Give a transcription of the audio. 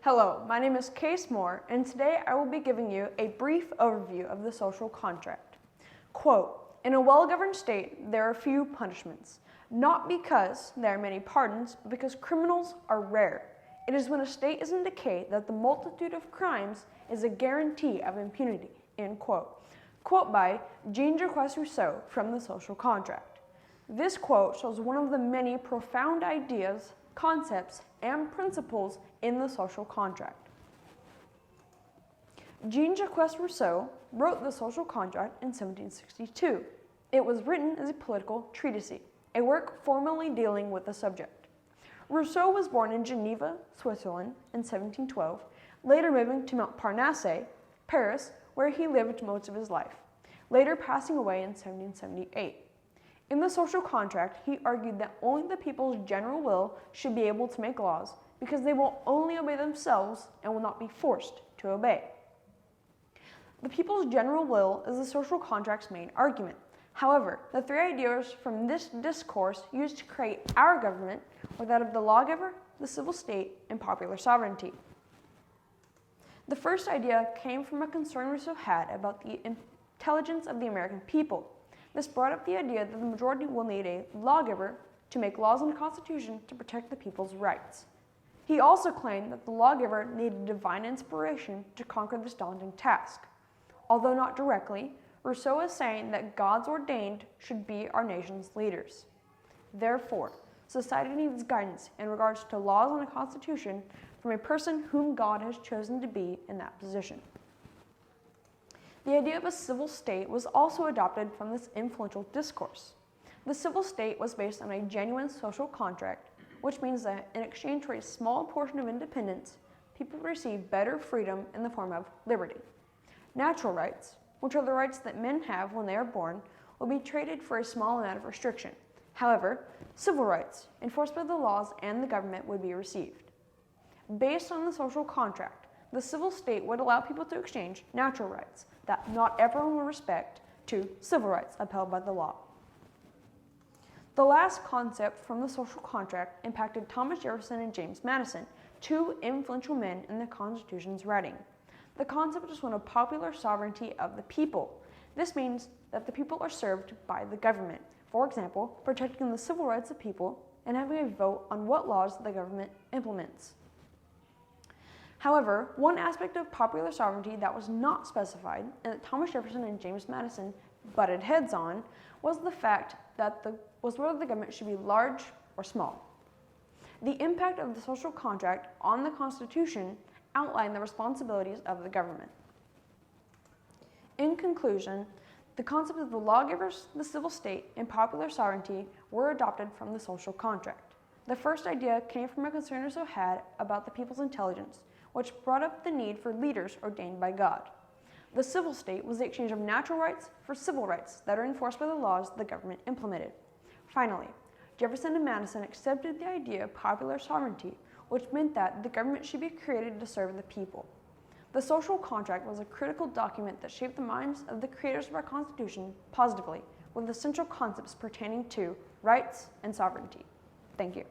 Hello, my name is Case Moore, and today I will be giving you a brief overview of the social contract. Quote, in a well-governed state, there are few punishments, not because there are many pardons, but because criminals are rare. It is when a state is in decay that the multitude of crimes is a guarantee of impunity, end quote. Quote by Jean-Jacques Rousseau from The Social Contract. This quote shows one of the many profound ideas, concepts, and principles in the social contract. Jean-Jacques Rousseau wrote The Social Contract in 1762. It was written as a political treatise, a work formally dealing with the subject. Rousseau was born in Geneva, Switzerland in 1712, later moving to Montparnasse, Paris, where he lived most of his life, later passing away in 1778. In the social contract, he argued that only the people's general will should be able to make laws because they will only obey themselves and will not be forced to obey. The people's general will is the social contract's main argument. However, the three ideas from this discourse used to create our government were that of the lawgiver, the civil state, and popular sovereignty. The first idea came from a concern Rousseau had about the intelligence of the American people. This brought up the idea that the majority will need a lawgiver to make laws in the Constitution to protect the people's rights. He also claimed that the lawgiver needed divine inspiration to conquer this daunting task. Although not directly, Rousseau is saying that God's ordained should be our nation's leaders. Therefore, society needs guidance in regards to laws and the Constitution from a person whom God has chosen to be in that position. The idea of a civil state was also adopted from this influential discourse. The civil state was based on a genuine social contract, which means that in exchange for a small portion of independence, people receive better freedom in the form of liberty. Natural rights, which are the rights that men have when they are born, will be traded for a small amount of restriction. However, civil rights, enforced by the laws and the government, would be received. Based on the social contract, the civil state would allow people to exchange natural rights that not everyone will respect to civil rights upheld by the law. The last concept from the social contract impacted Thomas Jefferson and James Madison, two influential men in the Constitution's writing. The concept is one of popular sovereignty of the people. This means that the people are served by the government. For example, protecting the civil rights of people and having a vote on what laws the government implements. However, one aspect of popular sovereignty that was not specified and that Thomas Jefferson and James Madison butted heads on was the fact that whether the government should be large or small. The impact of the social contract on the Constitution outlined the responsibilities of the government. In conclusion, the concept of the lawgivers, the civil state, and popular sovereignty were adopted from the social contract. The first idea came from a concern Rousseau had about the people's intelligence, which brought up the need for leaders ordained by God. The civil state was the exchange of natural rights for civil rights that are enforced by the laws the government implemented. Finally, Jefferson and Madison accepted the idea of popular sovereignty, which meant that the government should be created to serve the people. The social contract was a critical document that shaped the minds of the creators of our Constitution positively, with essential concepts pertaining to rights and sovereignty. Thank you.